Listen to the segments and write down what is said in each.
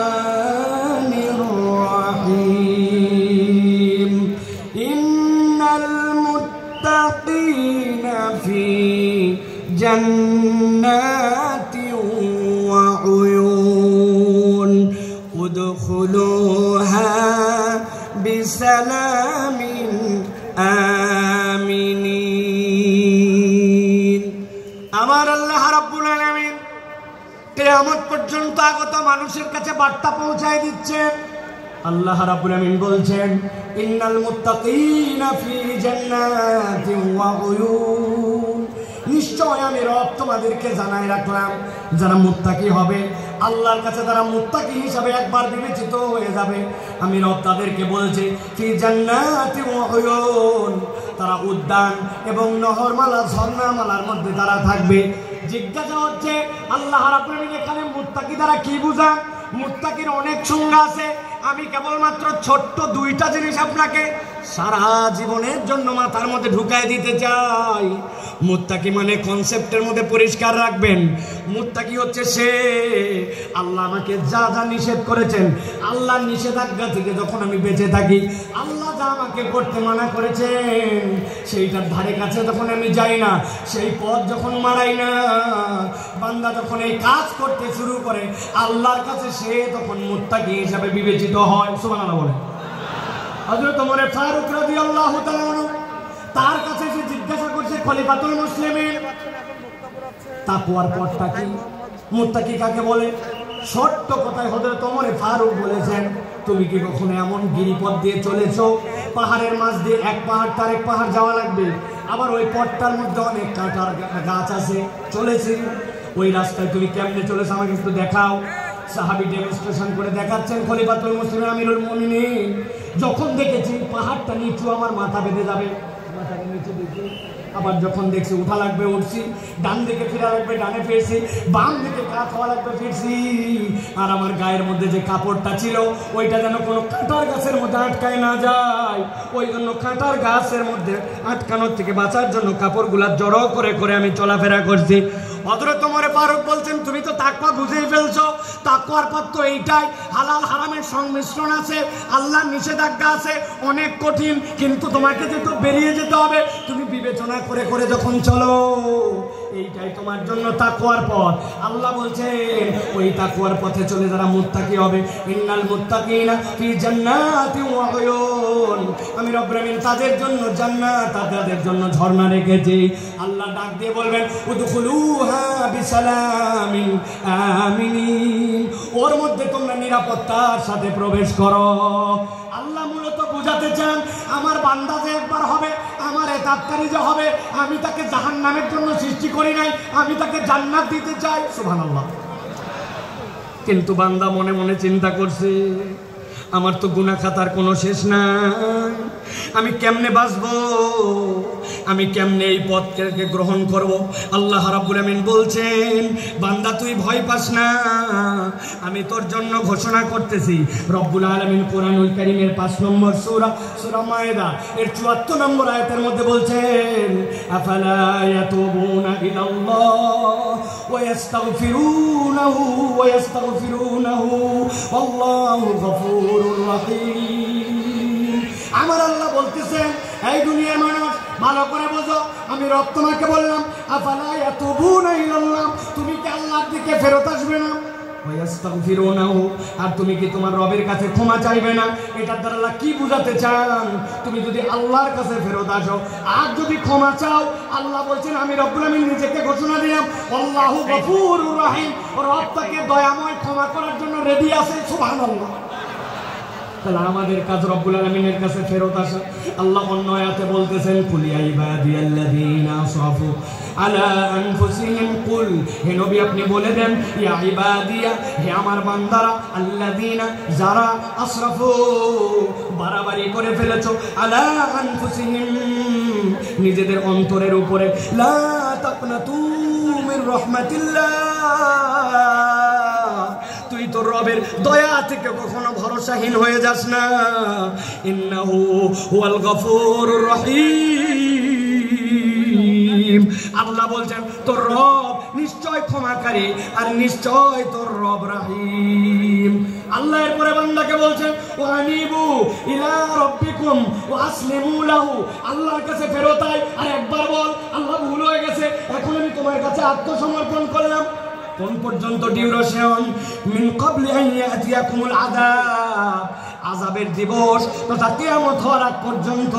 রহমানির রহিম ইন্নাল মুত্তাকিনা ফি জান্নাতিন ওয়া উয়ুন উদখুলুহা বিসালামিন আমিনিন। আমার আল্লাহ রাব্বুল আলামিন কিয়ামত পর্যন্ত আগত মানুষের কাছে বার্তা পৌঁছায় দিচ্ছেন। আল্লাহ রাব্বুল আলামিন বলছেন ইন্নাল মুত্তাকিনা ফি জান্নাতিন ওয়া উয়ুন, নিশ্চয় আমি রব তোমাদেরকে জানাই রাখলাম যারা মুত্তাকি হবে, আল্লাহর কাছে তারা মুত্তাকি হিসাবে একবার বিবেচিত হয়ে যাবে। আমি রব তাদেরকে বলছি ফি জান্নাতিন ওয়া উয়ুন, তারা উদ্যান এবং নহরমালা ঝর্ণামালার মধ্যে তারা থাকবে। জিজ্ঞাসা হচ্ছে আল্লাহ রাব্বুল আলামিন এখানে মুত্তাকি দ্বারা কি বুঝান? মুত্তাকির অনেক সংজ্ঞা আছে, আমি কেবলমাত্র ছোট্ট দুইটা জিনিস আপনাকে সারা জীবনের জন্য মাথার মধ্যে ঢুকাই দিতে চাই। মুত্তাকি মানে কনসেপ্টের মধ্যে পরিষ্কার রাখবেন, মুত্তাকি হচ্ছে সে আল্লাহ আমাকে যা যা নিষেধ করেছেন, আল্লাহর নিষেধাজ্ঞা থেকে যখন আমি বেঁচে থাকি, আল্লাহ যা আমাকে করতে মানা করেছেন সেইটার ধারে কাছে যখন আমি যাই না, সেই পথ যখন মারাই না, বান্দা যখন এই কাজ করতে শুরু করে আল্লাহর কাছে সে তখন মুত্তাকি হিসাবে বিবেচিত হয়। সুবহানাল্লাহ বলে। হযরত ওমর ফারুক রাদিয়াল্লাহু তাআলা আনহু তার কাছে সে জিজ্ঞাসা করছে খলিফাতুল মুসলিমিন তাকওয়ার পথটা কি, মুত্তাকি কাকে বলে? ছোট্ট কথায় হযরত ওমর ফারুক বলেছেন তুমি কি কখনো এমন গিরিপথ দিয়ে চলেছো পাহাড়ের মাঝ দিয়ে এক পাহাড় তার এক পাহাড় যাওয়া লাগবে, আবার ওই পথটার মধ্যে অনেক কাঁটার গাছ আছে, চলেছি ওই রাস্তায় তুমি কেমনে চলেছো আমাকে একটু দেখাও। সাহাবী ডেমনস্ট্রেশন করে দেখাচ্ছেন খলিফাতুল মুসলিমিন আমিরুল মুমিনিন। যখন দেখেছি পাহাড়টা নিচু আমার মাথা বেঁধে যাবে, মাথাকে নিচে দেখি, আবার যখন দেখছি উঠা লাগবে উঠছি, ডান দিকে ফেরা লাগবে ডানে ফিরছি, বাম দিকে কাত হওয়া লাগবে ফিরছি, আর আমার গায়ের মধ্যে যে কাপড়টা ছিল ওইটা যেন কোনো কাঁটার গাছের মধ্যে আটকায় না যায়, ওই জন্য কাঁটার গাছের মধ্যে আটকানোর থেকে বাঁচার জন্য কাপড়গুলা জড়ো করে করে আমি চলাফেরা করছি। হযরত ওমর ফারুক বলছেন তুমি তো তাকওয়া বুঝেই ফেলছো, তাকওয়ার পথ তো এইটাই, হালাল হারামের সংমিশ্রণ আছে, আল্লাহর নিষেধাজ্ঞা আছে, অনেক কঠিন, কিন্তু তোমাকে যেহেতু বেরিয়ে যেতে হবে, তুমি বিবেচনা করে করে যখন চলো এইটাই তোমার জন্য তাকওয়ার পথ। আল্লাহ বলছেন ওই তাকওয়ার পথে চলে যারা মুত্তাকি হবে, ইন্নাল মুত্তাকিনা ফি জান্নাতিন ওয়া উয়ুন, আমি রব্বুল আলামিন তাদের জন্য জান্নাত আর তাদের জন্য ঝর্ণা রেখেছি। আল্লাহ ডাক দিয়ে বলবেন উদখুলুহা বিসালামিন আমিনিন, ওর মধ্যে তোমরা নিরাপত্তার সাথে প্রবেশ করো। আল্লাহ মূলত বুঝাতে চান আমার বান্দা যে একবার হবে, আমার এতাবকারী যে হবে, আমি তাকে জাহান্নামের জন্য সৃষ্টি করি নাই, আমি তাকে জান্নাত দিতে চাই। সুবহানাল্লাহ। কিন্তু বান্দা মনে মনে চিন্তা করছে আমার তো গুনাহ খাতার কোনো শেষ নাই, আমি কেমনে বাঁচবো, আমি কেমনে এই পথকে গ্রহণ করব? আল্লাহ রাব্বুল আমিন বলছেন বান্দা তুই ভয় পাস না, আমি তোর জন্য ঘোষণা করতেছি। রব্বুল আলামিন কোরআনুল কারীমের 5 নম্বর সূরা সূরা মায়েদা এর 74 নম্বর আয়াতের মধ্যে বলছেন আফালা ইয়াতুবুনা ইলাল্লাহ ওয়া ইস্তাগফিরুনাহু আল্লাহু গফুরুর রহিম। আমার আল্লাহ বলতেছেন এই দুনিয়ার মানুষ ভালো করে বোঝো, আমি রব তোমাকে বললাম আফালা ইয়াতুবুনা ইলাল্লাহ, তুমি কি আল্লাহর দিকে ফেরত আসবে না? ওয়াস্তাগফিরুনাহু, আর তুমি কি তোমার রবের কাছে ক্ষমা চাইবে না? এটার দ্বারা আল্লাহ কি বুঝাতে চান? তুমি যদি আল্লাহর কাছে ফেরত আসো আর যদি ক্ষমা চাও, আল্লাহ বলছেন আমি রব্বুল আমিন নিজেকে ঘোষণা দিলাম আল্লাহু গফুরুর রহিম, রব তাকে দয়াময় ক্ষমা করার জন্য রেডি আছে। সুবহানাল্লাহ। তাহলে আমাদের কাজ রব্বুল আলামিনের কাছে ফেরত আসা। আল্লাহ অন্য আয়াতে বলতেছেন কুল ইয়া ইবাদিয়াল্লাযীনা আসরাফু আলা আনফুসিহিম, কুল হে নবী আপনি বলে দেন ইয়া ইবাদিয়া, হে আমার বান্দারা, আল্লাযীনা যারা আসরাফু বাড়াবাড়ি করে ফেলেছো, আলা আনফুসিহিম নিজেদের অন্তরের উপরে, লা তাকনাতু মির রাহমাতিল্লাহ, তুই তোর রবের দয়া থেকে কখনো ভরসাহীন হয়ে যাস না। ইন্নাহু হুয়াল গফুরুর রহিম, আল্লাহ বলছেন তোর রব নিশ্চয় ক্ষমাকারী আর নিশ্চয় তোর রব রহিম। আল্লাহ এরপরে বান্দাকে বলছেন ওয়া আনিবু ইলা রাব্বিকুম ওয়া আসলিমু লাহু, আল্লাহর কাছে ফেরত আয় আর একবার বল আল্লাহ ভুল হয়ে গেছে, এখন আমি তোমার কাছে আত্মসমর্পণ করলাম। কোন পর্যন্ত ডিউরেশন? মিন ক্বাবলি আন ইয়াতিয়াকুমুল আযাব, আযাবের দিবস তথা কিয়ামত হওয়ার আগ পর্যন্ত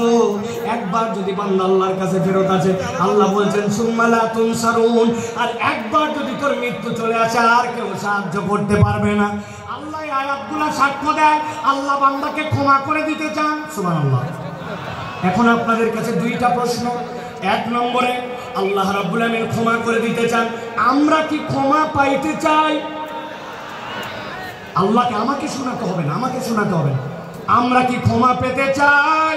একবার যদি বান্দা আল্লাহর কাছে ফেরত আসে, আল্লাহ বলছেন সুম্মা লা তুনসারুন, আর একবার যদি তোর মৃত্যু চলে আসে আর কেউ সাহায্য করতে পারবে না। আল্লাহ এই আয়াতগুলো সাক্ষ্য দেয় আল্লাহ বান্দাকে ক্ষমা করে দিতে চান। সুবহানাল্লাহ। এখন আপনাদের কাছে দুইটা প্রশ্ন। এক নম্বরে আল্লাহ রাব্বুল আমিন ক্ষমা করে দিতে চান, আমরা কি ক্ষমা পাইতে চাই? আল্লাহকে আমাকে শোনাতে হবে না, আমাকে শোনাতে হবে না, আমরা কি ক্ষমা পেতে চাই?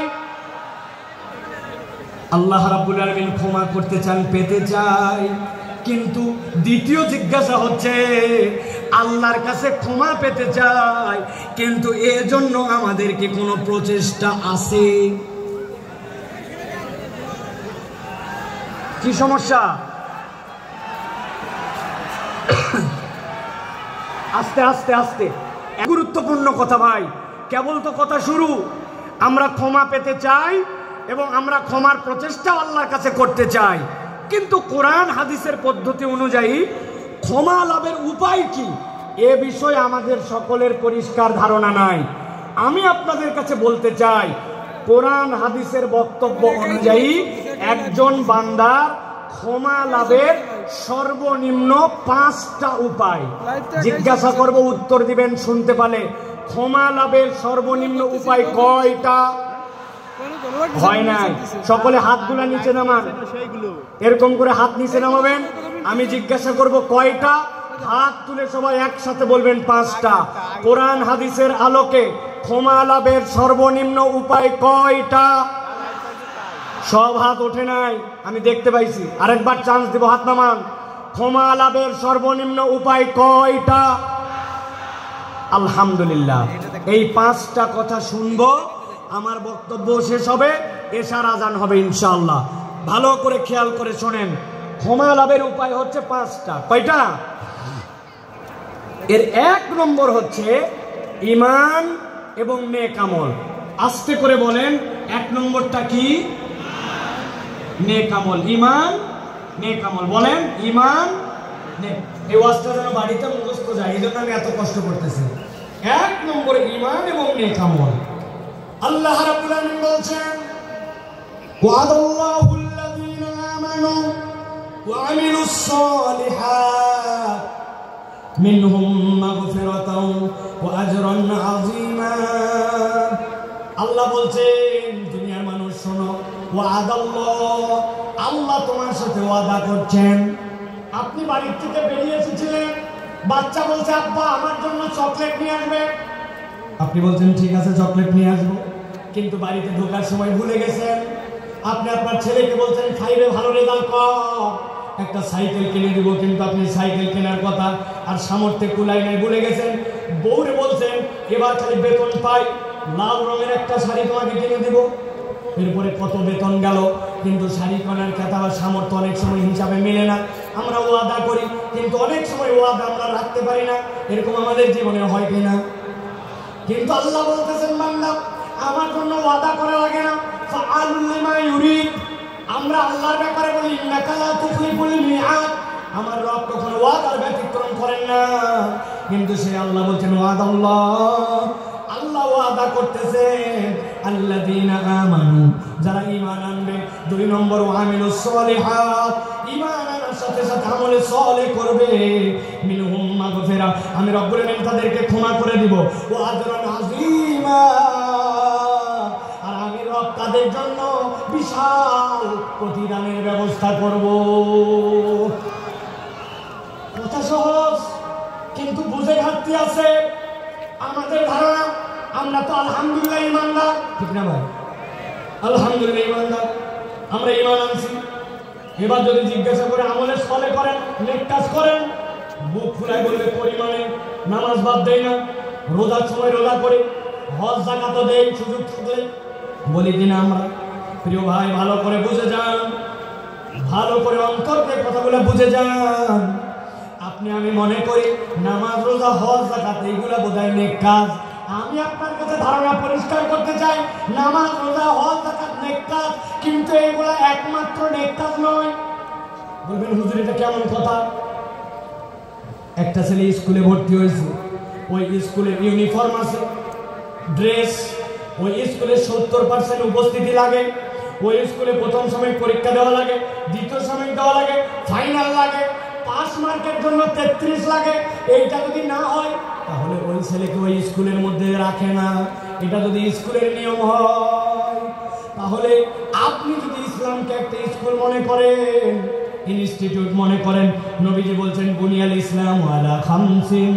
আল্লাহ রাব্বুল আমিন ক্ষমা করতে চান, পেতে চাই। কিন্তু দ্বিতীয় জিজ্ঞাসা হচ্ছে আল্লাহর কাছে ক্ষমা পেতে চাই, কিন্তু এর জন্য আমাদের কি কোনো প্রচেষ্টা আছে? কি সমস্যা? আস্তে আস্তে আস্তে, গুরুত্বপূর্ণ কথা ভাই, কেবল তো কথা শুরু। আমরা ক্ষমা পেতে চাই এবং আমরা ক্ষমার প্রচেষ্টা আল্লাহর কাছে করতে চাই, কিন্তু কোরআন হাদিসের পদ্ধতি অনুযায়ী ক্ষমা লাভের উপায় কি এ বিষয়ে আমাদের সকলের পরিষ্কার ধারণা নাই। আমি আপনাদের কাছে বলতে চাই কোরআন হাদিসের বক্তব্য অনুযায়ী একজন বান্দার ক্ষমা লাভের সর্বনিম্ন 5টা উপায়। জিজ্ঞাসা করব, উত্তর দিবেন শুনতে পালে। ক্ষমা লাভের সর্বনিম্ন উপায় কয়টা? হয় নাই। সকলে হাতগুলা নিচে নামান, এরকম করে হাত নিচে নামাবেন। আমি জিজ্ঞাসা করব কয়টা, হাত তুলে সবাই একসাথে বলবেন 5টা। কোরআন হাদিসের আলোকে ক্ষমা লাভের সর্বনিম্ন উপায় কয়টা? সব হাত ওঠে নাই, আমি দেখতে পাইছি। আরেকবার চান্স দিব, হাত নামান। ক্ষমা লাভের সর্বনিম্ন উপায় কয়টা? আলহামদুলিল্লাহ। এই 5টা কথা শুনবো, আমার বক্তব্য শেষ হবে, এশার আজান হবে ইনশাআল্লাহ। ভালো করে খেয়াল করে শোনেন। ক্ষমা লাভের উপায় হচ্ছে 5টা। কয়টা? এর 1 নম্বর হচ্ছে ঈমান এবং নেক আমল। আস্তে করে বলেন, 1 নম্বরটা কি? নেক আমল। ঈমান, নেক আমল। বলেন ঈমান, নেক। এই ওয়াজটা যেন বাড়িতে মুখস্থ যায়, এই জন্য আমি এত কষ্ট করতেছি। 1 নম্বরে ঈমান এবং নেক আমল। আল্লাহ রাব্বুল আমিন বলছেন ওয়াদাল্লাহুল লাযীনা আমানু ওয়া আমিলুস সালিহাত মিনহুম মাগফিরাতাও ওয়া আজরান আযীমা। আল্লাহ বলছেন দুনিয়ার মানুষ শোনো, ওয়াদাল্লাহ, আল্লাহ তোমার সাথে ওয়াদা করছেন। আপনি বাড়ির থেকে বেরিয়ে এসেছিলেন, বাচ্চা বলছে আব্বা আমার জন্য চকলেট নিয়ে আসবে। আপনি বলছেন ঠিক আছে চকলেট নিয়ে আসবো, কিন্তু বাড়িতে ঢোকার সময় ভুলে গেছেন। আপনি আপনার ছেলেকে বলছেন 5-এ ভালো রেজাল্ট কর, একটা সাইকেল কিনে দিব, কিন্তু আপনি সাইকেল কেনার কথা আর সামর্থ্যে কুলাই নাই, ভুলে গেছেন। বউরে বলছেন এবার খালি বেতন পাই লাল রঙের একটা শাড়ি তোমাকে কিনে দিব। এরপরে কত বেতন গেল, কিন্তু শাড়ি কেনার কথা বা সামর্থ্য অনেক সময় হিসাবে মেলে না। আমরা ওয়াদা করি, কিন্তু অনেক সময় ওয়াদা আমরা রাখতে পারি না। এরকম আমাদের জীবনে হয় কিনা? কিন্তু আল্লাহ বলতেছেন বান্দা আমার জন্য ওয়াদা করা লাগে না, ফাআলুল লিমা ইউরিদ। আমরা আল্লাহর ব্যাপারে বলি ইন্নাকা লা তুখলিফুল মিআদ, আমার রব কখনো ওয়াদার ব্যতিক্রম করেন না। কিন্তু সে আল্লাহ বলছেন ওয়াদাল্লাহ, আল্লাহ ওয়াদা করতেছেন আল্লাযীনা আমানু, যারা ঈমান আনবে। 2 নম্বর ওয়া আমিলুস সালিহাত, ঈমান আনার সাথে সাথে আমলে সালেহ করবে। মিনহুম মাগফিরা, আমি রব্বুল আমিন তাদেরকে ক্ষমা করে দিব। ওয়া আজরান আযীমা, আর আমি রব তাদের জন্য বিশাল প্রতিদানের ব্যবস্থা করব। কথা সহজ, কিন্তু বুঝে ঘাটতি আছে। আমাদের ধারণা আমরা তো আলহামদুলিল্লাহ ঈমানদার, ঠিক না ভাই? আলহামদুলিল্লাহ ঈমানদার, আমরা ঈমান আনছি। এবার যদি জিজ্ঞাসা করে আমলে সালেহ করেন, নেক কাজ করেন, বুক ফুলায় বলবে পরিমাণে নামাজ বাদ দেই না, রোজার সময় রোজা করি, হজ যাকাত দেই সুযোগ থাকলে, বলি কিনা আমরা? প্রিয় ভাই ভালো করে বুঝে যান, ভালো করে অন্তর দিয়ে কথাগুলো বুঝে যান। আপনি আমি মনে করি নামাজ রোজা হজ যাকাত এইগুলা বোধহয় নেক কাজ। আমি আপনার কাছে ধারণা পরিষ্কার করতে চাই, নামাজ রোজা হজ যাকাত নেক কাজ, কিন্তু এইগুলা একমাত্র নেক কাজ নয়। বলবেন হুজুর এটা কেমন কথা? একটা ছেলে স্কুলে ভর্তি হয়েছে, ওই স্কুলের ইউনিফর্ম আছে, ড্রেস, ওই স্কুলে 70% উপস্থিতি লাগে, ওই স্কুলে প্রথম সময় পরীক্ষা দেওয়া লাগে, দ্বিতীয় সময় দেওয়া লাগে, ফাইনাল লাগে, পাস মার্কের জন্য 33 লাগে। এইটা যদি না হয় তাহলে ওই ছেলেকে ওই স্কুলের মধ্যে রাখে না। এটা যদি স্কুলের নিয়ম হয়, তাহলে আপনি যদি ইসলামকে একটা স্কুল মনে করেন, ইনস্টিটিউট মনে করেন, নবীজি বলছেন বুনিয়াল ইসলাম আলা খামসিন,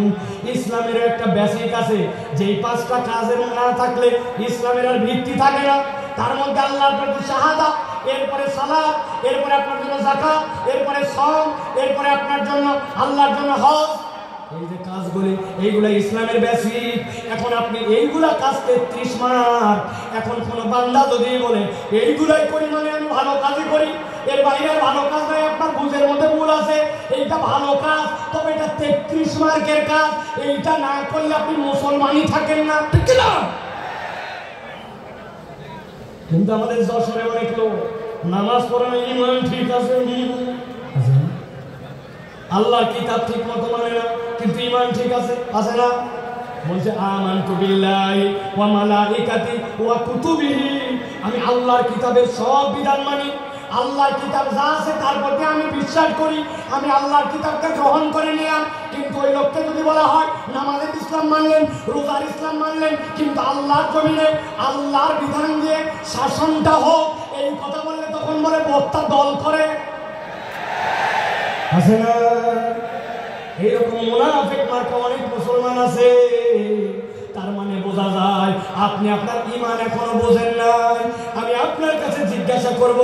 ইসলামের একটা বেসিক আছে, যেই 5টা কাজের না থাকলে ইসলামের আর ভিত্তি থাকে না। তার মধ্যে আল্লাহর প্রতি শাহাদাত, এরপরে সালাত, এরপরে আপনার জন্য যাকাত, এরপরে সাওম, এরপরে আপনার জন্য আল্লাহর জন্য হজ। এই যে কাজগুলি, এইগুলা ইসলামের বেসিক। এখন আপনি এইগুলা কাজ 33 মার্ক। এখন কোন বান্দা যদি বলে এইগুলাই করি মানে আমি ভালো কাজই করি, এর বাইরে ভালো কাজ নাই, আপনার বুঝের মধ্যে ভুল আছে। এইটা ভালো কাজ, তবে এটা 33 মার্কের কাজ। এইটা না করলে আপনি মুসলমানই থাকেন না, ঠিক না? কিন্তু আমাদের যশোরে অনেক লোক নামাজ পড়ে না, ইমান ঠিক আছে, আল্লাহর কিতাব ঠিক মতো মানে না, কিন্তু ইমান ঠিক আছে, আছে না? বলছে আমানতু বিল্লাহি ওয়া মালাইকাতি ওয়া কুতুবিহি, আমি আল্লাহর কিতাবের সব বিধান মানি, আল্লাহর কিতাব যা আছে তার প্রতি আমি বিশ্বাস করি, আমি আল্লাহর কিতাবকে গ্রহণ করে নিলাম। কিন্তু ওই লোককে যদি বলা হয় নামাজের ইসলাম মানলেন, রোজার ইসলাম মানলেন, কিন্তু আল্লাহর জমিনে আল্লাহর বিধান দিয়ে শাসনটা হোক, এই কথা বললে তখন বলে বক্তা দল করে, আছে না? এইরকম মুনাফিক মার্কা অনেক মুসলমান আছে। তার মানে বোঝা যায় আপনি আপনার ঈমান এখনো বোঝেন নাই। আমি আপনার কাছে জিজ্ঞাসা করব,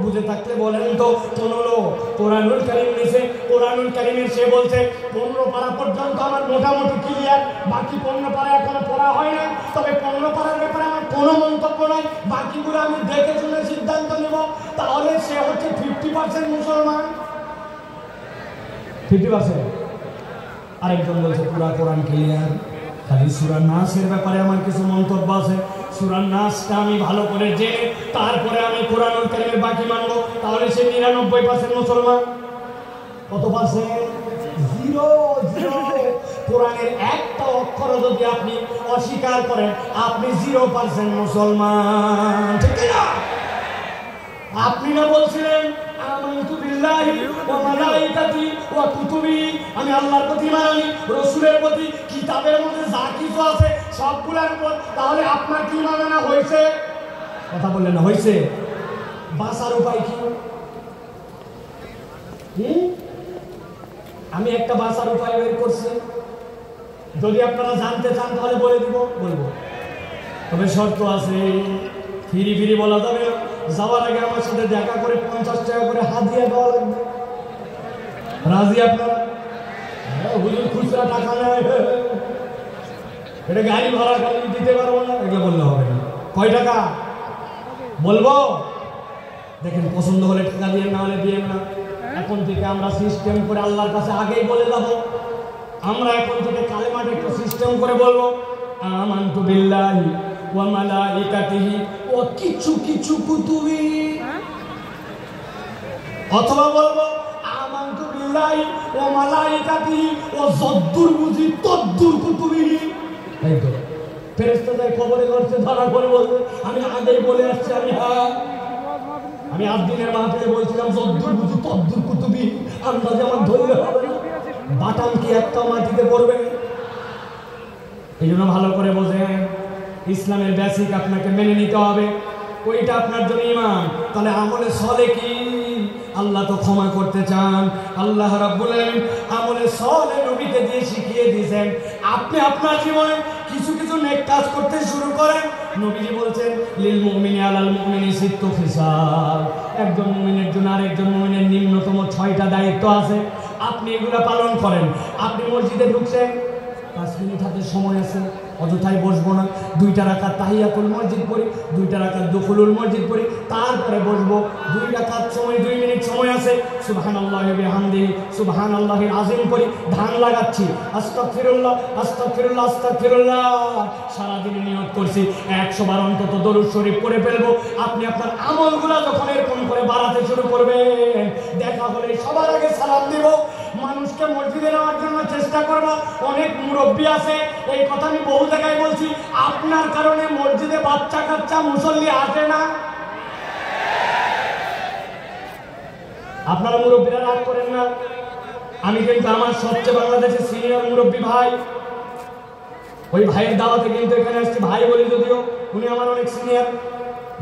বুঝে থাকলে বলেন তো, কোন লোক কোরআনুল কারীম নিছে, কোরআনুল কারীমের সে বলছে 15 পারা পর্যন্ত আমার মোটামুটি ক্লিয়ার, বাকি 15 পারা এখনো পড়া হয় না, তবে 15 পারার ব্যাপারে আমার কোনো মন্তব্য নাই, বাকিগুলো আমি দেখে শুনে সিদ্ধান্ত নেব, তাহলে সে হচ্ছে 50% মুসলমান। 50%। আরেকজন বলছে পুরা কোরআন ক্লিয়ার, খালি সূরা নাসের ব্যাপারে আমার কিছু মন্তব্য আছে, সূরা নাসটা আমি ভালো করে জেনে তারপরে আমি কোরআনুল কারীমের বাকি মানবো, তাহলে সে 99% মুসলমান। কত পার্সেন্ট? 0। কোরআনের একটা অক্ষর যদি আপনি অস্বীকার করেন, আপনি 0% মুসলমান, ঠিক না? আপনি না বলছিলেন আমানতু বিল্লাহি ওয়া মালাইকাতি ওয়া কুতুবি, আমি আল্লাহর প্রতি মানি, রাসূলের প্রতি, কিতাবের মধ্যে যা কিছু আছে সবগুলোর উপর, তাহলে আপনার কি মানা হয়েছে? কথা বললেন না, হয়েছে? বাঁচার উপায় কি? আমি একটা বাঁচার উপায় বের করছি, যদি আপনারা জানতে চান তাহলে বলে দিব, বলবো, তবে শর্ত আছে, ফিরি বলা যাবে না। যাওয়ার আগে আমার সাথে দেখা করে 50 টাকা করে হাদিয়া দেওয়া লাগবে। রাজি আপনারা? হুজুর খুচরা টাকা নেয়, এটা গাড়ি ভাড়া খালি দিতে পারবো না, এগুলো বললে হবে না। কয় টাকা বলবো? দেখেন, পছন্দ হলে টাকা দিয়ে, না হলে দিয়ে না। এখন থেকে আমরা সিস্টেম করে আল্লাহর কাছে আগেই বলে যাব, আমরা এখন থেকে কালেমাটা একটু সিস্টেম করে বলবো আমানতু বিল্লাহি ওয়া মালাইকাতিহি ওয়া কিছু কুতুবি, অথবা বলবো আমানতু বিল্লাহি ওয়া মালাইকাতিহি ওয়া যদ্দুর বুঝি তদ্দুর কুতুবি। এই তো ফেরেশতাদের খবরে করছে, ধরা করে বলছে আমি আগেই বলে আসছি। আমি আদিনের মাহফিলে বলছিলাম যদ্দুর বুঝি তদ্দুর কুতুবি, আন্দাজে আমার ধরলে হবে না, বাটাম কি একটা মাটিতে পড়বে। এই জন্য ভালো করে বোঝেন, ইসলামের বেসিক আপনাকে মেনে নিতে হবে, ওইটা আপনার জন্য ঈমান। তাহলে আমলে সলে কি? আল্লাহ তো ক্ষমা করতে চান, আল্লাহ রাব্বুল আলামিন আমলে সলে নবীকে দিয়ে শিখিয়ে দিয়েছেন। আপনি আপনার জীবনে কিছু নেক কাজ করতে শুরু করেন। নবীজি বলছেন লিল মুমিনি আলাল মুমিনি সিত্তু খিসাল, একজন মুমিনের জন্য আরেকজন মুমিনের নিম্নতম 6টা দায়িত্ব আছে, আপনি এগুলো পালন করেন। আপনি মসজিদে ঢুকছেন, 5 মিনিট হাতে সময় আছে, অযথাই বসবো না। 2টা রাকাত তাহিয়াতুল মসজিদ পড়ি, 2টা রাকাত দুখুলুল মসজিদ পড়ি, তারপরে বসবো। 2 রাকাত সময়, 2 মিনিট সময় আছে। সুবহানাল্লাহি ওয়া বিহামদিহি সুবহানাল্লাহিল আযীম পড়ি, ধান লাগাচ্ছি, আস্তাগফিরুল্লাহ আস্তাগফিরুল্লাহ আস্তাগফিরুল্লাহ। সারাদিনে নিয়ত করছি 100 বার অন্তত দরুদ শরীফ পড়ে ফেলবো। আপনি আপনার আমলগুলো যখন এরকম করে বাড়াতে শুরু করবেন, দেখা হলে সবার আগে সালাম দিব, মানুষকে মসজিদে নেওয়ার জন্য চেষ্টা করব। অনেক মুরব্বী আছে, এই কথা আমি বহু জায়গায় বলছি, আপনার কারণে মসজিদে বাচ্চা কাচ্চা মুসল্লি আসে না। আপনারা মুরব্বীরা রাগ করেন না, আমি কিন্তু আমার সবচেয়ে বাংলাদেশের সিনিয়র মুরব্বী ভাই, ওই ভাইয়ের দাওয়াতে কিন্তু এখানে আসছি। ভাই বলি যদিও, উনি আমার অনেক সিনিয়র।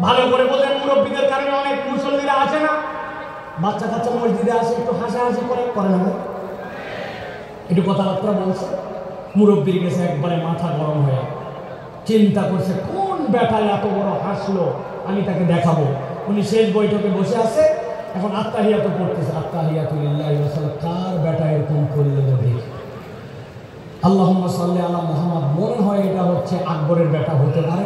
ভালো করে বলেন, মুরব্বীদের কারণে অনেক মুসল্লিরা আসে না। বাচ্চা কাচ্চা মসজিদে আসে, একটু হাসাহাসি করে না, একটু কথাবার্তা বলছে, মুরব্বীর গেছে একবারে মাথা গরম হয়ে চিন্তা করছে কোন বেটায় এত বড় হাসলো, আমি তাকে দেখাবো। উনি শেষ বৈঠকে বসে আছে, এখন আত্তাহিয়াতু পড়তেছে, আত্তাহিয়াতু লিল্লাহি ওয়া সাল্লাম। কার বেটা এরকম করলো দেখি, আল্লাহুম্মা সাল্লি আলা মুহাম্মদ। মনে হয় এটা হচ্ছে আকবরের বেটা হতে পারে।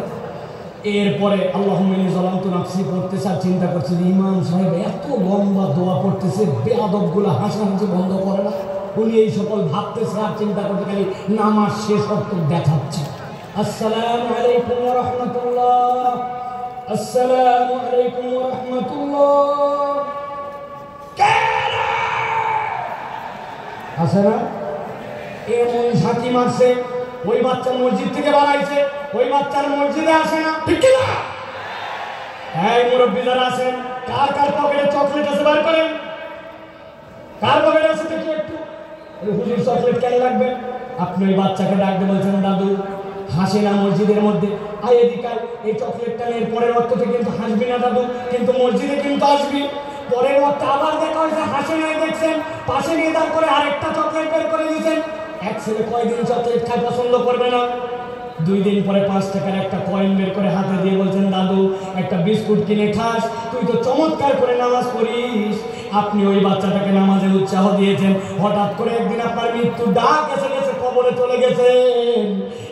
এরপরে আল্লাহুম্মা ইন্নী যালামতু নাফসি পড়তেছে, আর চিন্তা করছে ইমাম সাহেব এত লম্বা দোয়া পড়তেছে, বেয়াদবগুলো হাসাহাসি বন্ধ করে না। উনি এই সকল ভাবতেছে আর চিন্তা করতে, খালি নামাজ শেষ অর্থ দেখাচ্ছে। আসসালামু আলাইকুম ওয়া রাহমাতুল্লাহ, আসসালামু আলাইকুম ওয়া রাহমাতুল্লাহ। আছে না এমন ঝাঁকি মারছে, ওই বাচ্চা মসজিদ থেকে বাড়াইছে, ওই বাচ্চার মসজিদে আসে না, ঠিক কি না? এই মুরব্বী যারা আছেন, কার কার পকেটে চকলেট আছে বার করেন, কার পকেটে আছে দেখি একটু। হুজুর চকলেট কেন লাগবে? আপনি ওই বাচ্চাকে ডাকতে বলছেন, দাদু হাসে না মসজিদের মধ্যে, আয় এদিকে, এই চকলেটটা নিয়ে পরের ওয়াক্তে কিন্তু হাসবি না দাদু, কিন্তু মসজিদে কিন্তু আসবি। পরের ওয়াক্তে আবার দেখা হয়েছে, হাসে নাই দেখছেন, পাশে নিয়ে দাঁড় করে আরেকটা চকলেট বের করে দিয়েছেন। এক ছেলে কয়দিন চকলেট খাই পছন্দ করবে না, 2 দিন পরে 5 টাকার একটা কয়েন বের করে হাতে দিয়ে বলছেন, দাদু একটা বিস্কুট কিনে খাস, তুই তো চমৎকার করে নামাজ পড়িস। আপনি ওই বাচ্চাটাকে নামাজে উৎসাহ দিয়েছেন, হঠাৎ করে একদিন আপনার মৃত্যুর ডাক এসে গেছে, কবরে চলে গেছেন।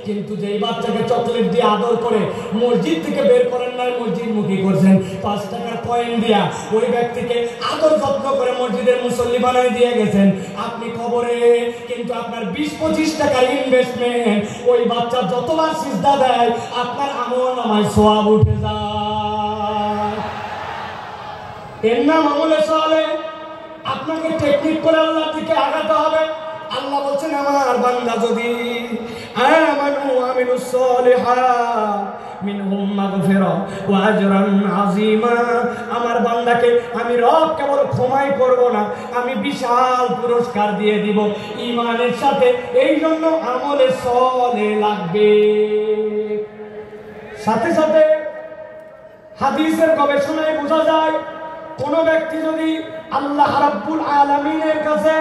কিন্তু যেই বাচ্চাকে চকলেট দিয়ে আদর করে মসজিদ থেকে বের করেন নাই, মসজিদ মুখী করছেন, 5 টাকার কয়েন দিয়া ওই ব্যক্তিকে আদর যত্ন করে মসজিদের মুসল্লি বানাই দিয়ে গেছেন, আপনি কবরে। কিন্তু আপনার 20-25 টাকার ইনভেস্টমেন্ট, ওই বাচ্চা যতবার সিজদা দেয় আপনার আমলনামায় সওয়াব উঠে যায়। এর নাম আমলে সালেহ। আপনাকে টেকনিক করে আল্লাহর দিকে আগাতে হবে। আল্লাহ বলছেন, আমার বান্দা যদি আমানু ওয়া আমিলুস সালিহাত মিনহুম মাগফিরা ওয়া আজরান আযীমা। আমার বান্দাকে আমি রব কেবল ক্ষমাই করব না, আমি বিশাল পুরস্কার দিয়ে দিব ঈমানের সাথে। এই জন্য আমলে সালেহ লাগবে। সাথে সাথে হাদিসের গবেষণায় বোঝা যায়, কোন ব্যক্তি যদি আল্লাহ রাব্বুল আলামিনের কাছে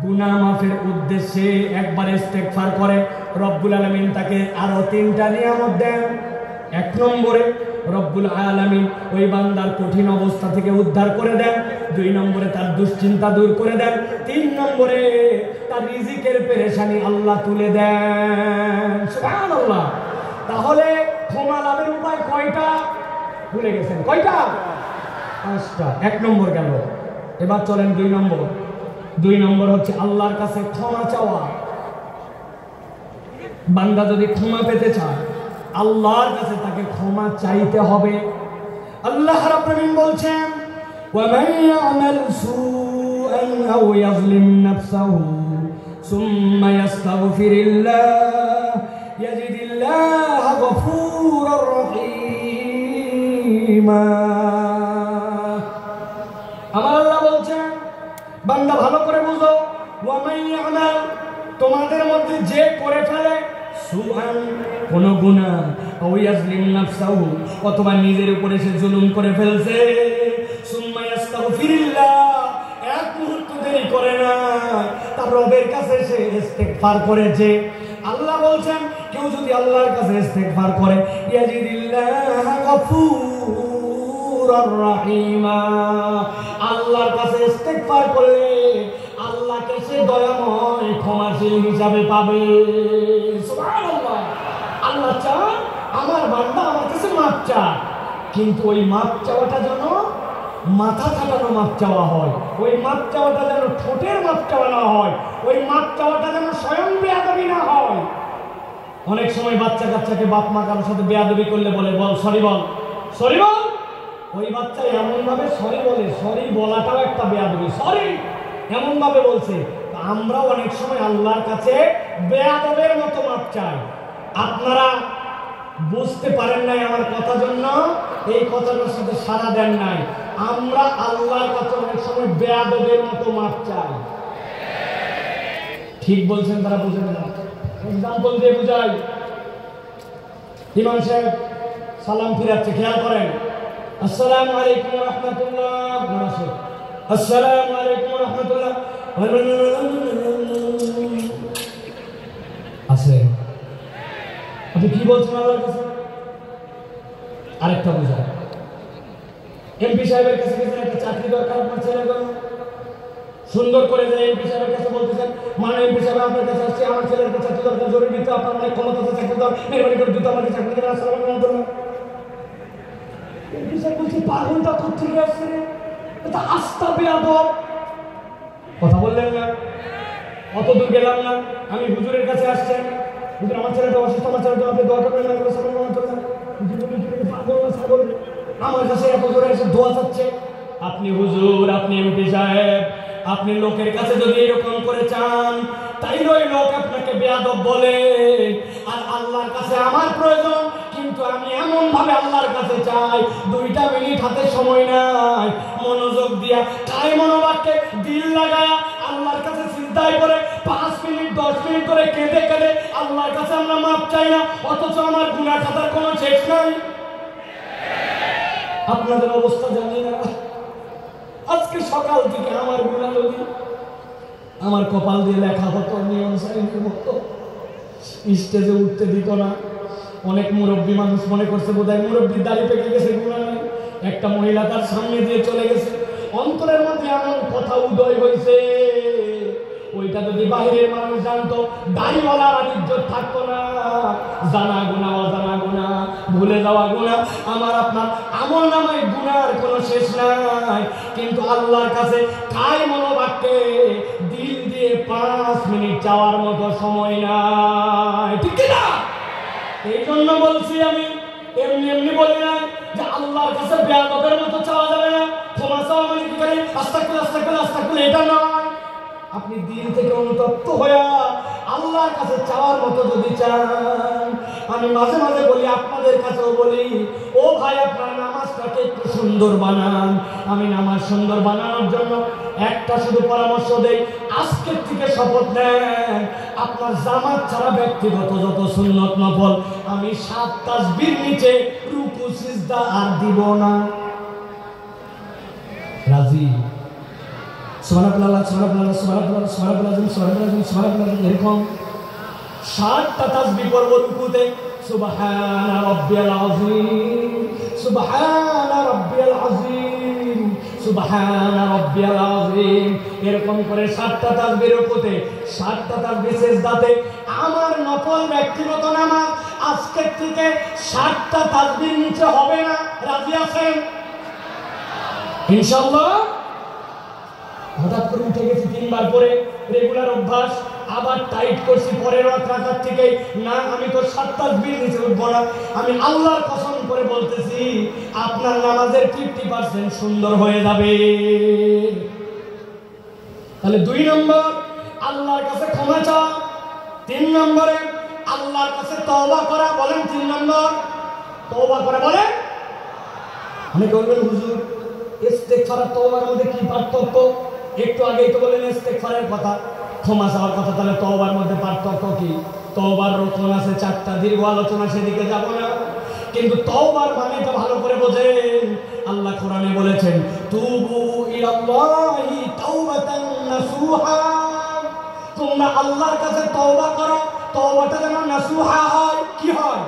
গুনাহ মাফের উদ্দেশ্যে একবার ইস্তেগফার করে, রব্বুল আলামিন তাকে আরো 3টা নিয়ামত দেন। 1 নম্বরে রব্বুল আলামিন ওই বান্দার কঠিন অবস্থা থেকে উদ্ধার করে দেন। 2 নম্বরে তার দুশ্চিন্তা দূর করে দেন। 3 নম্বরে তার রিজিকের পেরেশানি আল্লাহ তুলে দেন। সুবহানাল্লাহ। তাহলে ক্ষমা লাভের উপায় কয়টা? ভুলে গেছেন কয়টা? 5টা। 1 নম্বর গেল, এবার চলেন 2 নম্বর। 2 নম্বর হচ্ছে আল্লাহর কাছে ক্ষমা চাওয়া। বান্দা যদি ক্ষমা পেতে চায়, আল্লাহর কাছে তাকে ক্ষমা চাইতে হবে। আল্লাহ রাব্বুল আলামিন বলছেন, ওয়া মান ইয়ামাল সুআন আও ইয়াযলিম নাফসাহু সুম্মা ইয়াস্তাগফিরিল্লাহ ইয়াজিদিল্লাহ গফুরুর রহিমা। আমার আল্লাহ বলছেন, বান্দা ভালো করে বুঝো, ওয়া মান ইয়ামাল, তোমাদের মধ্যে যে করে ফেলে সুআন, কোন গুনাহ, আও ইয়াজলিম নাফসাহু, অথবা নিজের উপরে সে জুলুম করে ফেলছে, সুম্মা ইয়াস্তাগফিরিল্লাহ, এক মুহূর্ত দেরি করে না, তার রবের কাছে সে ইস্তেগফার করেছে। আল্লাহ বলছেন, কেউ যদি আল্লাহর কাছে ইস্তেগফার করে, ইয়াজিদিল্লাহ গফুরুর রহিমা, আল্লাহর কাছে ইস্তেগফার করলে আল্লাহ আমাকে সে দয়াময় ক্ষমাশীল হিসাবে পাবে। সুবহানাল্লাহ। আল্লাহ চান আমার বান্দা আমার কাছে মাপ চায়, কিন্তু ওই মাপ চাওয়াটা যেন মাথা খাটানো মাপ চাওয়া হয়, ওই মাপ চাওয়াটা যেন ঠোঁটের মাপ চাওয়া না হয়, ওই মাপ চাওয়াটা যেন স্বয়ং বেয়াদবি না হয়। অনেক সময় বাচ্চা কাচ্চাকে বাপ মা কারোর সাথে বেয়াদবি করলে বলে, বল সরি, বল সরি, বল। ওই বাচ্চা এমন ভাবে সরি বলে, সরি বলাটাও একটা বেয়াদবি, সরি এমন ভাবে বলছে। আমরা অনেক সময় আল্লাহর কাছে বেয়াদবের মতো মাপ চাই। আপনারা বুঝতে পারেন নাই আমার কথা, জন্য এই কথাটার সাথে সাড়া দেন নাই। আমরা আল্লাহর কাছে অনেক সময় বেয়াদবের মতো মাপ চাই। ঠিক বলছেন, তারা বুঝেন না। এক্সাম্পল দিয়ে বুঝাই। ইমাম সাহেব সালাম ফিরাচ্ছে, খেয়াল করেন। আসসালামু আলাইকুম ওয়া রাহমাতুল্লাহ। আসসালামু আলাইকুম ওয়া রাহমাতুল্লাহ। আছে আপনি কি বলছেন আল্লাহর কাছে? আরেকটা বুঝায়। এমপি সাহেবের কাছে গেছেন, একটা চাকরি দরকার আপনার ছেলের জন্য, সুন্দর করে যে এমপি সাহেবের কাছে বলতেছেন, মানে এমপি সাহেব আপনার কাছে আসছে, আমার ছেলের কাছে চাকরি দরকার, জরুরি তো আপনার অনেক ক্ষমতা আছে, চাকরি দরকার, মেহরবানি করে দ্রুত আমাকে চাকরি দেবেন। আসসালামু আলাইকুম। এমপি সাহেব বলছে, পাগলটা কোথেকে আসছে রে, এটা আস্থা বেয়াদব। কথা বললেন না, অত দূর গেলাম না, আমি হুজুরের কাছে আসছেন, হুজুর আমার ছেলেটা অসুস্থ, আমার ছেলেটা আপনি দোয়া করবেন না, পাগল ছাগল আমার কাছে এত দূরে এসে দোয়া চাচ্ছে। আপনি হুজুর, আপনি এমপি সাহেব, আপনি লোকের কাছে যদি এরকম করে চান, তাইলে ওই লোক আপনাকে বেয়াদব বলে। আর আল্লাহর কাছে আমার প্রয়োজন, কিন্তু আমি এমন ভাবে আল্লাহর কাছে চাই, 2টা মিনিট হাতে সময় নাই, মনোযোগ দিয়া কায় মনোবাক্যে দিল লাগায়া আল্লাহর কাছে সিজদায় করে 5 মিনিট 10 মিনিট করে কেঁদে কেঁদে আল্লাহর কাছে আমরা মাপ চাই না, অথচ আমার গুনাহ খাতার কোনো শেষ নাই। আপনাদের অবস্থা জানি না। আজকে সকাল থেকে আমার গুনাহ যদি আমার কপাল দিয়ে লেখা হতো, নিয়ম সাইনের মতো, স্টেজে উঠতে দিত না। অনেক মুরব্বী মানুষ মনে করছে বোধহয় মুরব্বীর দাড়ি পেকে গেছে, গুনাহ নাই। একটা মহিলা তার সামনে দিয়ে চলে গেছে, অন্তরের মধ্যে এমন কথা উদয় হয়েছে, ওইটা যদি বাহিরের মানুষ জানতো, দাড়িওয়ালার আর ইজ্জত থাকতো না। জানা গুনাহ, অজানা গুনাহ, ভুলে যাওয়া গুনাহ, আমার আপনার আমল নামায় গুনার কোনো শেষ নাই। কিন্তু আল্লাহর কাছে কায় মনোবাক্যে দিল দিয়ে 5 মিনিট চাওয়ার মতো সময় নাই, ঠিক না? এই জন্য বলছি, আমি এমনি এমনি বলি না যে আল্লাহর কাছে বেয়াদবের মতো চাওয়া যাবে না। ক্ষমা চাওয়া মানে কি করে আস্তাগফিরুল্লাহ আস্তাগফিরুল্লাহ আস্তাগফিরুল্লাহ, এটা নয়। আপনি দিল থেকে অনুতপ্ত হয়ে আল্লাহর কাছে চাওয়ার মতো যদি চান, আমি মাঝে মাঝে বলি, আপনাদের কাছেও বলি, ও ভাই আপনার নামাজটাকে একটু সুন্দর বানান। আমি নামাজ সুন্দর বানানোর জন্য একটা শুধু পরামর্শ দেই, আজকের থেকে শপথ নেন, আপনার জামাত ছাড়া ব্যক্তিগত যত সুন্নত নফল আমি 7 তাসবির নিচে রুকু সিজদা আর দিব না। রাজি? সুবহানাল্লাহ সুবহানাল্লাহ সুবহানাল্লাহ সুবহানাল্লাহ সুবহানাল্লাহ সুবহানাল্লাহ, এরকম 7টা তাসবিহ পড়ব রুকুতে। সুবহানা রাব্বিয়াল আযীম, সুবহানা রাব্বিয়াল আযীম, সুবহানা রাব্বিয়াল আযীম, এরকম করে 7টা তাসবিহ রুকুতে, 7টা তাসবিহ সিজদাতে। আমার নফল ব্যক্তিগত নামাজ আজকের থেকে 7টা তাসবিহ নিচে হবে না। রাজি আছেন ইনশাআল্লাহ? হঠাৎ করে উঠে গেছি 3 বার পরে, রেগুলার অভ্যাস, আবার টাইট করছি পরের রাকাত থেকে, না আমি তো 7 তাসবিহ নিচে উঠবো না। আমি আল্লাহর কসম করে বলতেছি, আপনার নামাজের 50% সুন্দর হয়ে যাবে। তাহলে 2 নম্বর আল্লাহর কাছে ক্ষমা চাওয়া, 3 নম্বরে আল্লাহর কাছে তওবা করা। বলেন 3 নম্বর তওবা করা। বলেন, অনেকে বলবেন হুজুর ইস্তেগফার আর তওবার মধ্যে কি পার্থক্য? একটু আগেই তো বলেন ইস্তেগফারের কথা, ক্ষমা চাওয়ার কথা, তাহলে তওবার মধ্যে পার্থক্য কি? তওবার রকম আছে 4টা, দীর্ঘ আলোচনা সেদিকে যাব না, কিন্তু তওবার মানে তো ভালো করে বোঝেন। আল্লাহ কোরআনে বলেছেন, তুবু ইলাল্লাহি তাওবাতান নাসুহা, তোমরা আল্লাহর কাছে তওবা করো, তওবাটা যেন নাসুহা হয়। কি হয়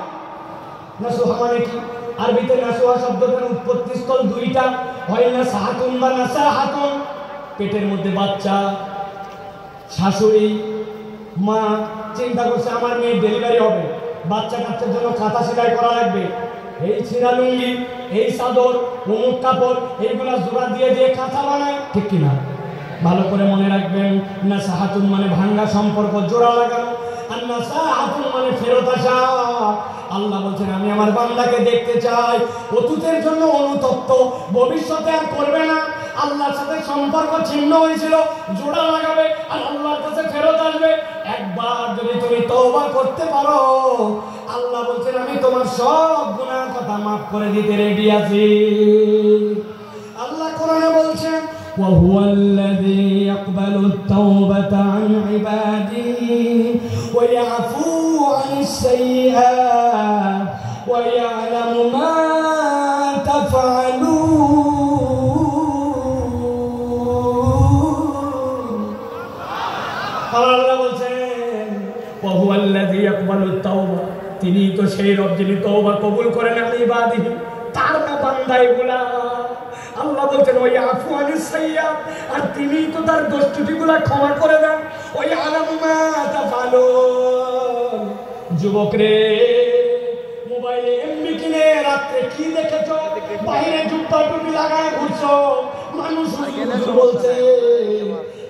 নাসুহা মানে কি? আরবিতে নাসুহা শব্দটার উৎপত্তি স্থল 2টা, হয় নাসাহাতুন বা নাসাহাতুন। পেটের মধ্যে বাচ্চা, শাশুড়ি মা চিন্তা করছে আমার মেয়ের ডেলিভারি হবে, বাচ্চা কাচ্চার জন্য কাঁথা সেলাই করা লাগবে, এই ছিঁড়া লুঙ্গি, এই চাদর, অমুক কাপড়, এইগুলা জোড়া দিয়ে দিয়ে কাঁথা বানায়, ঠিক কিনা? ভালো করে মনে রাখবেন, না সাহাতুন মানে ভাঙ্গা সম্পর্ক জোড়া লাগানো, আর না সাহাতুন মানে ফেরত আসা। আল্লাহ বলছেন আমি আমার বান্দাকে দেখতে চাই, অতীতের জন্য অনুতপ্ত, ভবিষ্যতে আর করবে না, আল্লাহর সাথে সম্পর্ক ছিন্ন হয়েছিল জোড়া লাগাবে আর আল্লাহর কাছে ফেরত আসবে। একবার যদি তুমি তওবা করতে পারো, আল্লাহ বলছেন আমি তোমার সব গুনাহ কথা মাফ করে দিতে রেডি আছি। আল্লাহ কোরআনে বলছেন وهو الذي يقبل التوبة عن عباده ويعفو عن السيئات ويعلم ما تفعلون। আল্লাহ বলছেন وهو الذي يقبل التوبة, তিনি তো সেই রব যিনি তওবা কবুল করেন আন ইবাদিহি, তার বান্দা এগুলা। আল্লাহ বলছেন ওই আফু আনিস সাইয়্যাত, আর তিনি তো তার দোষ ত্রুটিগুলা ক্ষমা করে দেন। ওই আলামু মা তাফালুন। যুবক রে, মোবাইলে এমবি কিনে রাত্রে কি দেখেছো? বাইরে জুব্বা টুপি লাগায় ঘুরছো, মানুষ বলছে,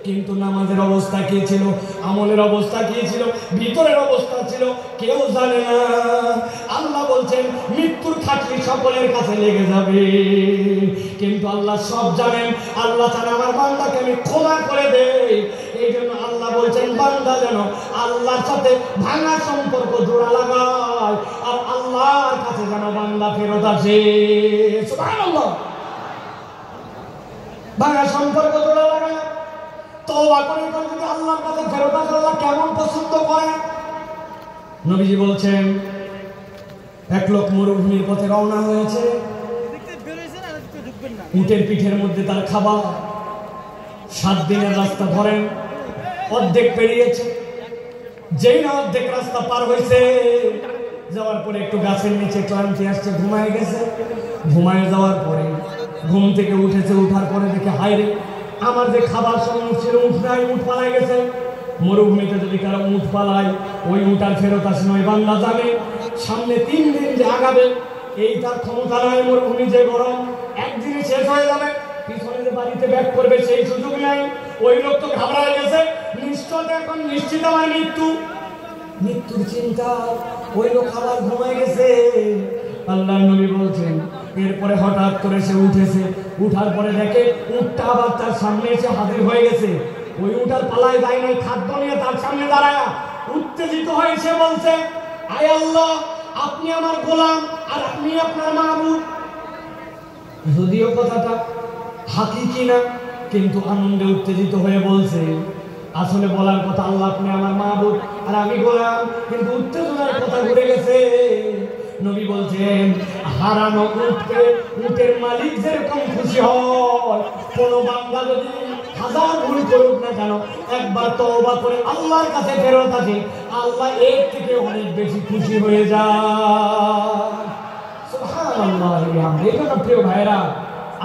কিন্তু নামাজের অবস্থা কি ছিল, আমলের অবস্থা কি ছিল, ভিতরের অবস্থা ছিল কেউ জানে না। আল্লাহ বলছেন মৃত্যুর খাটলি সকলের কাছে লেগে যাবে, কিন্তু আল্লাহ সব জানেন। আল্লাহ চান আমার বান্দাকে আমি ক্ষমা করে দেই। এই জন্য আল্লাহ বলছেন বান্দা যেন আল্লাহর সাথে ভাঙা সম্পর্ক জোড়া লাগায়, আর আল্লাহর কাছে যেন বান্দা ফেরত আসে। সুবহানাল্লাহ। ভাঙা সম্পর্ক জোড়া লাগায়, তওবা করে যদি আল্লাহর কাছে ফেরত আসে, আল্লাহ কেমন পছন্দ করেন। নবীজি বলছেন এক লোক মরুভূমির পথে রওনা হয়েছে, উটের পিঠের মধ্যে তার খাবার, 7 দিনের রাস্তা ধরেন, অর্ধেক পেরিয়েছে। যেই না অর্ধেক রাস্তা পার হয়েছে, যাওয়ার পরে একটু গাছের নিচে ক্লান্তি আসছে, ঘুমায় গেছে। ঘুমায় যাওয়ার পরে ঘুম থেকে উঠেছে, উঠার পরে দেখে হায় রে, আমার যে খাবার সময় ছিল উঠ নাই, উঠ পালাই গেছে। মরুভূমিতে যদি কারো উঠ পালায়, ওই উঠ আর ফেরত আসে নয়। বান্দা জানে সামনে 3 দিন যে আগাবে, এই তার ক্ষমতা নয়। মরুভূমি যে গরম, একদিনে শেষ হয়ে যাবে, পিছনে যে বাড়িতে ব্যাক করবে সেই সুযোগ নাই। ওই লোক তো ঘাবড়ায় গেছে, নিশ্চয় এখন নিশ্চিত আমার মৃত্যু, মৃত্যুর চিন্তা। ওই লোক আবার ঘুমায় গেছে। আল্লাহ নবী বলছেন এরপরে হঠাৎ করে সে উঠেছে, উঠার পরে দেখে উটটা আবার তার সামনে এসে হাজির হয়ে গেছে। ওই উঠার পালায় যায় নাই, খাদ্য নিয়ে তার সামনে দাঁড়ায় উত্তেজিত হয়ে সে বলছে, আয় আল্লাহ, আপনি আমার গোলাম আর আপনি আপনার মাবুদ। যদিও কথাটা হাকিকি না, কিন্তু আনন্দে উত্তেজিত হয়ে বলছে। আসলে বলার কথা আল্লাহ আপনি আমার মাবুদ আর আমি গোলাম, কিন্তু উত্তেজনার কথা ঘুরে গেছে। নবী বলছেন হারানো উটকে উটের মালিক যেরকম খুশি হয়, কোন বান্দা যদি 1000 ভুল করুক না কেন, একবার তওবা করে আল্লাহর কাছে ফেরত আসে, আল্লাহ এর থেকে অনেক বেশি খুশি হয়ে যায়। সুবহানাল্লাহ। এই জন্য প্রিয় ভাইরা,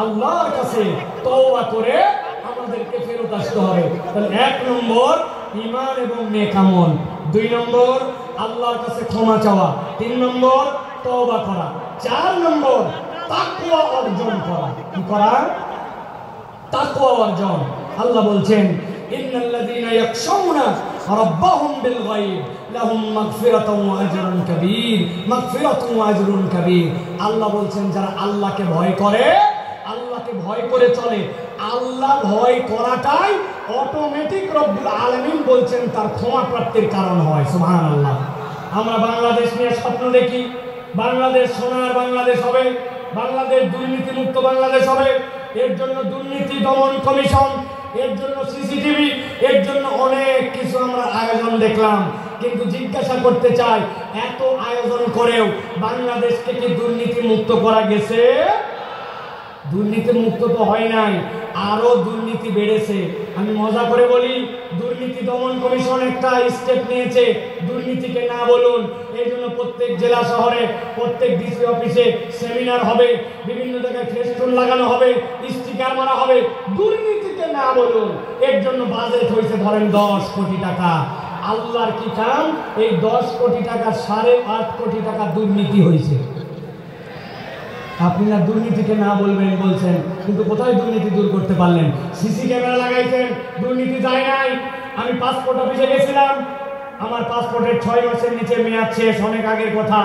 আল্লাহর কাছে তওবা করে আমাদেরকে ফেরত আসতে হবে। তাহলে 1 নম্বর ঈমান এবং নেক আমল, 2 নম্বর আল্লাহর কাছে ক্ষমা চাওয়া, 3 নম্বর তওবা করা, 4 নম্বর তাকওয়া অর্জন করা। কি করা? তাকওয়া অর্জন। আল্লাহ বলছেন ইন্নাল্লাযীনা ইয়াখশাউনা রাব্বাহুম বিল গায়ব লাহুম মাগফিরাতুন ওয়া আজরুন কাবীর, মাগফিরাতুন ওয়া আজরুন কাবীর। আল্লাহ বলছেন যারা আল্লাহকে ভয় করে, আল্লাহকে ভয় করে চলে, আল্লাহ ভয় করাটাই অটোমেটিক রব্বুল আলামিন বলছেন তার ক্ষমা প্রাপ্তির কারণ হয়। সুবহানাল্লাহ। আমরা বাংলাদেশ নিয়ে স্বপ্ন দেখি, বাংলাদেশ সোনার বাংলাদেশ হবে, বাংলাদেশ দুর্নীতি মুক্ত বাংলাদেশ হবে। এর জন্য দুর্নীতি দমন কমিশন, এর জন্য সিসিটিভি, এর জন্য অনেক কিছু আমরা আয়োজন দেখলাম। কিন্তু জিজ্ঞাসা করতে চাই, এত আয়োজন করেও বাংলাদেশকে কি দুর্নীতি মুক্ত করা গেছে? দুর্নীতি মুক্ত তো হয় নাই, আরো দুর্নীতি বেড়েছে। আমি মজা করে বলি, দুর্নীতি দমন কমিশন একটা স্টেপ নিয়েছে, দুর্নীতিকে না বলুন। এই জন্য প্রত্যেক জেলা শহরে, প্রত্যেক ডিসি অফিসে সেমিনার হবে, বিভিন্ন জায়গায় ফেস্টুন লাগানো হবে, স্টিকার শিকার মারা হবে। দুর্নীতিতে না বলুন, এর জন্য বাজেট হয়েছে ধরেন 10 কোটি টাকা। আল্লাহর কি কাম, এই 10 কোটি টাকা 8.5 কোটি টাকা দুর্নীতি হয়েছে। আপনি না দুর্নীতিকে না বলবেন বলছেন, কিন্তু কোথায় দুর্নীতি দূর করতে পারলেন? সিসি ক্যামেরা লাগাইছেন, দুর্নীতি যায় নাই। আমি পাসপোর্ট অফিসে গেছিলাম, আমার পাসপোর্টের 6 মাসের নিচে মেয়াদ শেষ, অনেক আগের কথা।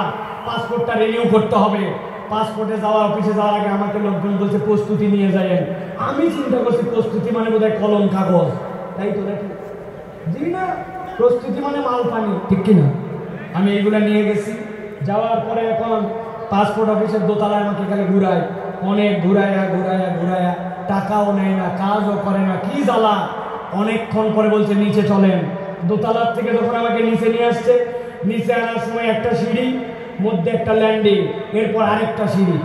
পাসপোর্টটা রিনিউ করতে হবে। পাসপোর্টে যাওয়া, অফিসে যাওয়ার আগে আমাকে লোকজন বলছে প্রস্তুতি নিয়ে যাবেন। আমি চিন্তা করছি প্রস্তুতি মানে বোধহয় কলম কাগজ, তাই তো নাকি? জি না, প্রস্তুতি মানে মাল পানি, ঠিক কিনা? আমি এইগুলা নিয়ে গেছি। যাওয়ার পরে এখন পাসপোর্ট অফিসের দোতলায় আমাকে খালি ঘুরায়, অনেক ঘুরায়া ঘুরায়া ঘুরায়া, টাকাও নেয় না, কাজও করে না, কি জ্বালা। অনেকক্ষণ পরে বলছে নিচে চলেন। দোতলার থেকে যখন আমাকে নিচে নিয়ে আসছে, নিচে আনার সময় একটা সিঁড়ি, মধ্যে একটা ল্যান্ডিং, এরপর আরেকটা সিঁড়ি,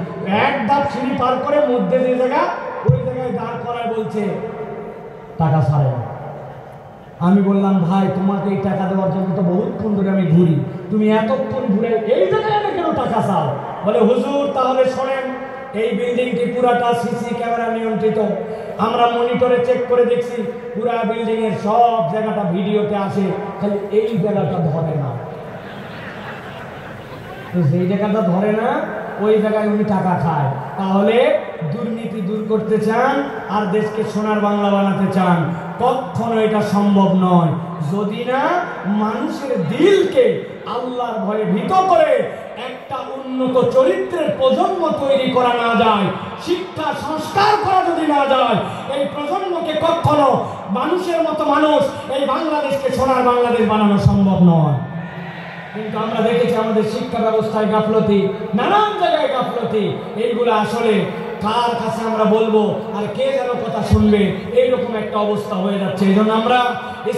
এক ধাপ সিঁড়ি পার করে মধ্যে যে জায়গা, ওই জায়গায় দাঁড় করায় বলছে টাকা ছাড়ে না। আমি বললাম ভাই, তোমাকে এই টাকা দেওয়ার জন্য তো বহুতক্ষণ ধরে আমি ঘুরি, তুমি এতক্ষণ ঘুরে এই জায়গায় আমি কেন টাকা চাও? বলে হুজুর তাহলে শোনেন, এই বিল্ডিংটি পুরাটা সিসি ক্যামেরা নিয়ন্ত্রিত। আমরা মনিটরে চেক করে দেখছি, পুরা বিল্ডিং এর সব জায়গাটা ভিডিওতে আসে, খালি এই জায়গাটা ধরে না। তো যেই জায়গাটা ধরে না, ওই জায়গায় উনি টাকা খায়। তাহলে দুর্নীতি দূর করতে চান আর দেশকে সোনার বাংলা বানাতে চান, কখনো এটা সম্ভব নয় যদি না মানুষের দিলকে আল্লাহর ভয়ে ভীত করে একটা উন্নত চরিত্রের প্রজন্ম তৈরি করা না যায়, শিক্ষা সংস্কার করা যদি না যায়, এই প্রজন্মকে কখনো মানুষের মতো মানুষ এই বাংলাদেশকে সোনার বাংলাদেশ বানানো সম্ভব নয়। কিন্তু আমরা দেখেছি আমাদের শিক্ষা ব্যবস্থায় গাফলতি, নানান জায়গায় গাফলতি। এইগুলো আসলে কার কাছে আমরা বলবো আর কে যেন কথা শুনবে, এইরকম একটা অবস্থা হয়ে যাচ্ছে। এই জন্য আমরা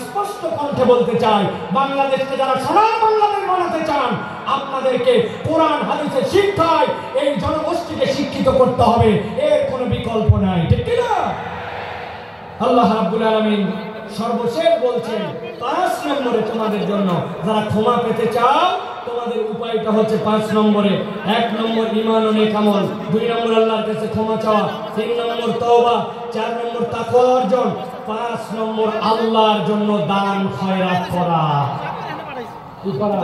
স্পষ্ট কণ্ঠে বলতে চাই, বাংলাদেশকে যারা সোনার বাংলাদেশ বানাতে চান, আপনাদেরকে কোরআন হাদিসের শিক্ষায় এই জনগোষ্ঠীকে শিক্ষিত করতে হবে, এর কোনো বিকল্প নাই, ঠিক কিনা? আল্লাহ রাব্বুল আলামিন সর্বশেষ বলছেন 5 নম্বরে তোমাদের জন্য, যারা ক্ষমা পেতে চাও তোমাদের উপায়টা হচ্ছে 5 নম্বরে। 1 নম্বর ঈমান ও নেক আমল, 2 নম্বর আল্লাহর কাছে ক্ষমা চাওয়া, 3 নম্বর তওবা, 4 নম্বর তাকওয়া অর্জন, 5 নম্বর আল্লাহর জন্য দান খয়রাত করা। কি করা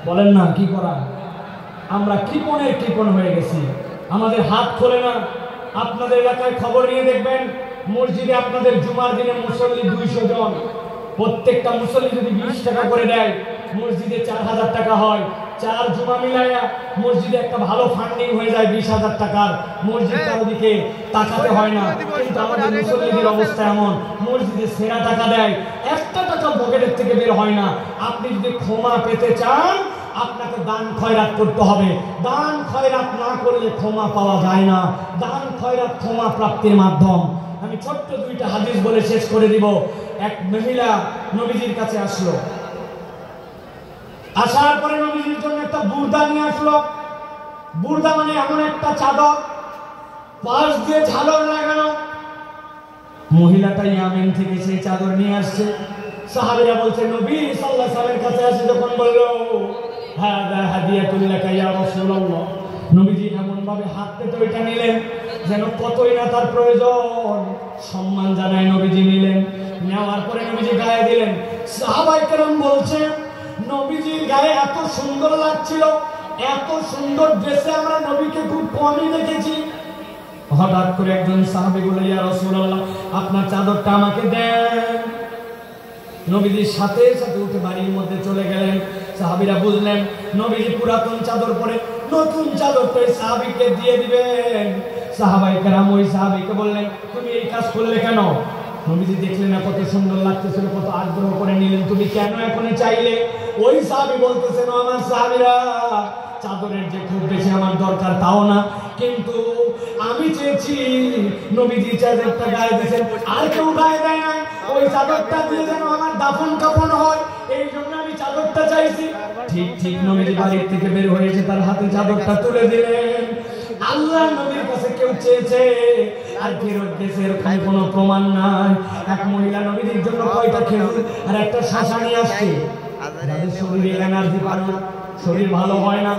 বলেন না, কি করা? আমরা কৃপণের কৃপণ হয়ে গেছি, আমাদের হাত খোলে না। আপনাদের এলাকায় খবর নিয়ে দেখবেন, মসজিদে আপনাদের জুমার দিনে মুসল্লি 200 জন, প্রত্যেকটা মুসল্লি যদি 20 টাকা করে দেয়, মসজিদে 4000 টাকা হয়। 4 জুমা মিলাইয়া মসজিদে একটা ভালো ফান্ডিং হয়ে যায় 20,000 টাকার। মসজিদটার ওদিকে তাকাতে হয় না, কিন্তু আমাদের মুসল্লিদের অবস্থা এমন, মসজিদে সেরা টাকা দেয়, একটা টাকা পকেটের থেকে বের হয় না। আপনি যদি ক্ষমা পেতে চান, আপনাকে দান খয়রাত করতে হবে। দান খয়রাত না করলে ক্ষমা পাওয়া যায় না। দান খয়রাত ক্ষমা প্রাপ্তির মাধ্যম। আমি ছোট্ট 2টা হাদিস বলে শেষ করে দিব। এক মহিলা নবীজির কাছে আসলো, আসার পরে নবীজির জন্য একটা বুর্দা নিয়ে আসলো। বুর্দা মানে এমন একটা চাদর, পাশ দিয়ে ঝালর লাগানো। মহিলাটা ইয়ামেন থেকে সেই চাদর নিয়ে আসছে। সাহাবীরা বলছে নবী সাল্লাল্লাহু আলাইহি ওয়াসাল্লামের কাছে আসে যখন বললো হাদা হাদিয়াতুল লাকা ইয়া রাসূলুল্লাহ, নবীজি এমন ভাবে হাত পেতে ওইটা নিলেন যেন কতই না তার প্রয়োজন, সম্মান জানায় নবীজি নিলেন। নেওয়ার পরে নবীজি গায়ে দিলেন। সাহাবায়ে কেরাম বলছে নবীজির গায়ে এত সুন্দর লাগছিল, এত সুন্দর ড্রেসে আমরা নবীকে খুব কমই দেখেছি। হঠাৎ করে একজন সাহাবী বলে ইয়া রাসূলুল্লাহ, আপনার চাদরটা আমাকে দেন। নবীজির সাথে সাথে উঠে বাড়ির মধ্যে চলে গেলেন। সাহাবীরা বুঝলেন নবীজি পুরাতন চাদর পরে নতুন চাদরটা সাহাবীকে দিয়ে দিবেন। সাহাবায়ে কেরাম ওই সাহাবীকে বললেন তুমি এই কাজ করলে কেন? নবীজি দেখলেন না কত সুন্দর লাগতেছিল, কত আগ্রহ করে নিলেন, তুমি কেন এখন চাইলে? ওই সাহাবী বলতেছেন আমার সাহাবীরা, চাদরের যে খুব বেশি আমার দরকার তাও না, কিন্তু আমি চেয়েছি নবীজি চাদরটা গায়ে দিয়েছেন, আর কেউ গায়ে দেয় না, ওই চাদরটা দিয়ে যেন আমার দাফন কাফন হয়, এই জন্য আমি চাদরটা চাইছি। ঠিক ঠিক নবীজি বাড়ির থেকে বের হয়েছে, তার হাতে চাদরটা তুলে দিলেন। আল্লাহ নবীর কাছে কেউ চেয়েছে আর ফেরত দিয়েছে এরকম কোনো প্রমাণ নাই। এক মহিলা নবীজির জন্য কয়টা খেজুর আর একটা শশা নিয়ে আসছে। যাদের শরীরে এনার্জি পায় না, শরীর ভালো হয় না,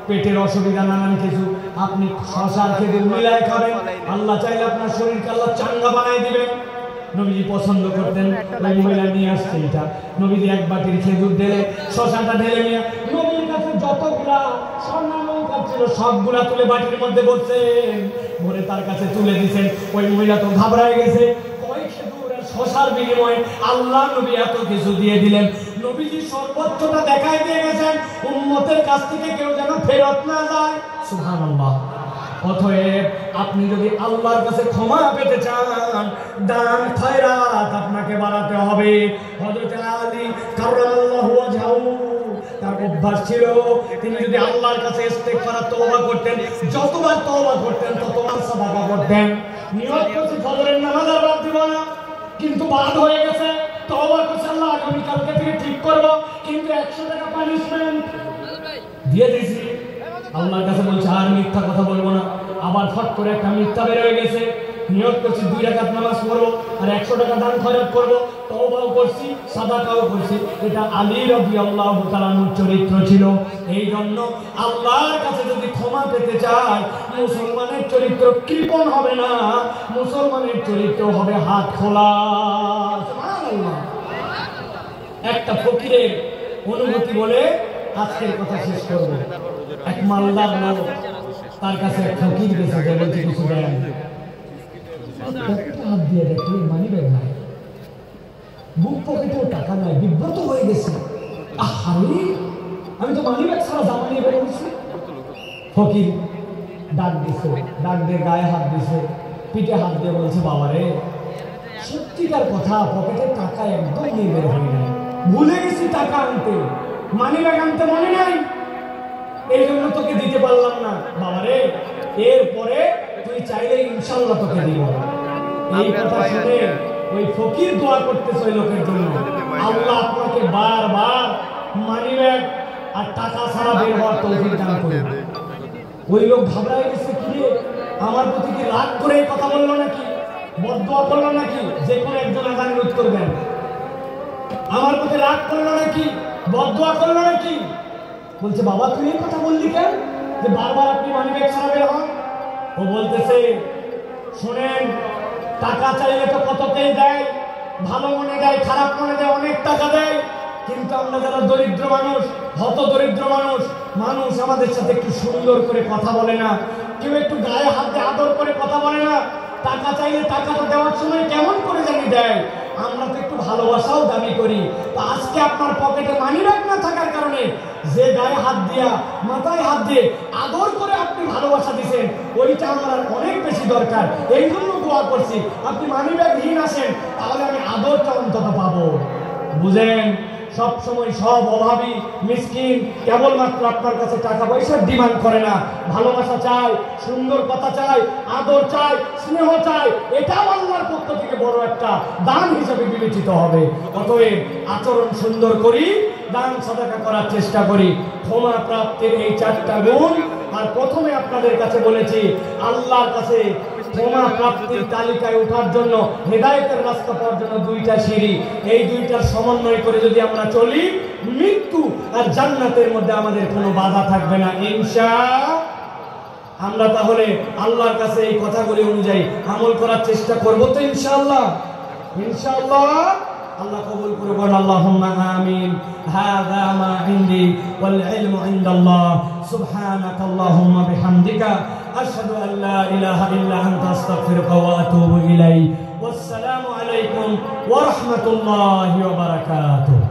পেটের অসুবিধা নানান কিছু, আপনি শশার খেজুর মিলায় খাবেন, আল্লাহ চাইলে আপনার শরীরকে আল্লাহ চাঙ্গা বানাই দিবেন। নবীজি পছন্দ করতেন, ওই মহিলা নিয়ে আসছে এটা, নবীজি এক বাটির খেজুর ঢেলে শশাটা ঢেলে নিয়ে নবীর কাছে যতগুলা স্বর্ণা নৌকা ছিল সবগুলা তুলে বাটির মধ্যে ভরছেন, ভরে তার কাছে তুলে দিচ্ছেন। ওই মহিলা তো ঘাবড়ায় গেছে, ওই খেজুর আর শশার বিনিময়ে আল্লাহ নবী এত কিছু দিয়ে দিলেন। নবীজি সর্বোচ্চটা দেখাই দিয়ে গেছেন, উম্মতের কাছ থেকে কেউ যেন ফেরত না যায়। সুবহানাল্লাহ। অতএব আপনি যদি আল্লাহর কাছে ক্ষমা পেতে চান, দান খয়রাত আপনাকে বাড়াতে হবে। হযরত আলী কাররামাল্লাহু ওয়াজহাহু তার অভ্যাস ছিল, তিনি যদি আল্লাহর কাছে ইস্তেগফার তওবা করতেন, যতবার তওবা করতেন ততবার সাদাকা করতেন। নিয়ত করতে ফজরের নামাজ আর বাদ দিব না, কিন্তু বাদ হয়ে গেছে, তওবা করছে আল্লাহ আগামী কালকে থেকে ঠিক করব, কিন্তু 100 টাকা পানিশমেন্ট দিয়ে দিয়েছি। আল্লাহর কাছে বলছে আর মিথ্যা কথা বলবো না, আবার ফট করে একটা মিথ্যা বের হয়ে গেছে। নিয়ত করছি 2 রাকাত নামাজ পড়বো আর 100 টাকা দান খয়রাত করব, তওবাও করছি সাদাকাও করছি। এটা আলী রাদিয়াল্লাহু তাআলার চরিত্র ছিল। এই জন্য আল্লাহর কাছে যদি ক্ষমা পেতে চায়, মুসলমানের চরিত্র কৃপণ হবে না, মুসলমানের চরিত্র হবে হাত খোলা। সুবহানাল্লাহ। একটা ফকিরের অনুভূতি বলে আজকের কথা শেষ করব। এক মালদার লোক, তার কাছে এক ফকির গেছে, যে বলছে কিছু দেন, হাত দিয়ে দেখে মানিবেন না, বুক পকেটেও টাকা নাই, বিব্রত হয়ে গেছে। আহারে, আমি তো মানিব্যাগ ছাড়া জামা নিয়ে বেরোচ্ছি। ফকির ডাক দিছে, ডাক দিয়ে গায়ে হাত দিছে, পিঠে হাত দিয়ে বলছে, বাবারে সত্যিকার কথা, পকেটের টাকা একদম নিয়ে বের হয়ে নাই, ভুলে গেছি টাকা আনতে, মানিব্যাগ আনতে মনে নাই, এই জন্য তোকে দিতে পারলাম না। বাবারে এরপরে তুই চাইলে ইনশাআল্লাহ তোকে দিব। এই কথা শুনে ওই ফকির দোয়া করতেছে ওই লোকের জন্য, আল্লাহ আপনাকে বারবার মানিব্যাগ আর টাকা ছাড়া বের হওয়ার তৌফিক দান করুন। ওই লোক ঘাবড়ায় গেছে, কি রে আমার প্রতি কি রাগ করে কথা বললো নাকি, বদদোয়া করলো নাকি, যে কোনো একজন আযানের উত্তর দেন, আমার প্রতি রাগ করলো নাকি, বদদোয়া করলো নাকি? বলছে, বাবা তুই এই কথা বললি কেন, যে বারবার আপনি মানিব্যাগ ছাড়া বের হন? ও বলতেছে, শোনেন, টাকা চাইলে তো কতকেই দেয়, ভালো মনে দেয়, খারাপ মনে দেয়, অনেক টাকা দেয়, কিন্তু আমরা যারা দরিদ্র মানুষ, হত দরিদ্র মানুষ, মানুষ আমাদের সাথে একটু সুন্দর করে কথা বলে না, কেউ একটু গায়ে হাত দিয়ে আদর করে কথা বলে না। টাকা চাইলে টাকাটা দেওয়ার সময় কেমন করে জানি দেয়, আমরা তো একটু ভালোবাসাও দাবি করি। তো আজকে আপনার পকেটে মানিব্যাগ না থাকার কারণে যে গায়ে হাত দিয়া, মাথায় হাত দিয়ে আদর করে আপনি ভালোবাসা দিচ্ছেন, ওইটা আমার অনেক বেশি দরকার। এই জন্য দোয়া করছি, আপনি মানিব্যাগহীন আসেন, তাহলে আমি আদরটা অন্তত পাবো। বুঝেন, সব সময় সব অভাবী মিসকিন কেবলমাত্র আপনার কাছে টাকা পয়সার ডিমান্ড করে না, ভালোবাসা চায়, সুন্দর কথা চায়, আদর চায়, স্নেহ চায়, এটাও আল্লাহর পক্ষ থেকে বড় একটা দান হিসেবে বিবেচিত হবে। অতএব আচরণ সুন্দর করি, দান সাদাকা করার চেষ্টা করি। ক্ষমা প্রাপ্তির এই 4টা গুণ, আর প্রথমে আপনাদের কাছে বলেছি আল্লাহর কাছে ক্ষমা প্রাপ্তির তালিকায় ওঠার জন্য, হেদায়েতের রাস্তা পাওয়ার জন্য 2টা সিঁড়ি, এই 2টার সমন্বয় করে যদি আমরা চলি, মৃত্যু আর জান্নাতের মধ্যে আমাদের কোনো বাধা থাকবে না ইনশাআল্লাহ। আমরা তাহলে আল্লাহর কাছে এই কথাগুলি অনুযায়ী আমল করার চেষ্টা করব তো ইনশাআল্লাহ। ইনশাআল্লাহ আল্লাহ কবুল করুন। আল্লাহুম্মা আমিন। হাযা মা ইনদি ওয়াল ইলমু ইনদাল্লাহ। সুবহানাকাল্লাহুম্মা বিহামদিকা আশহাদু আল লা ইলাহা ইল্লা আনতা আস্তাগফিরুকা ওয়া আতুবু ইলাইক। ওয়াসসালামু আলাইকুম ওয়া রাহমাতুল্লাহি ওয়া বারাকাতুহু।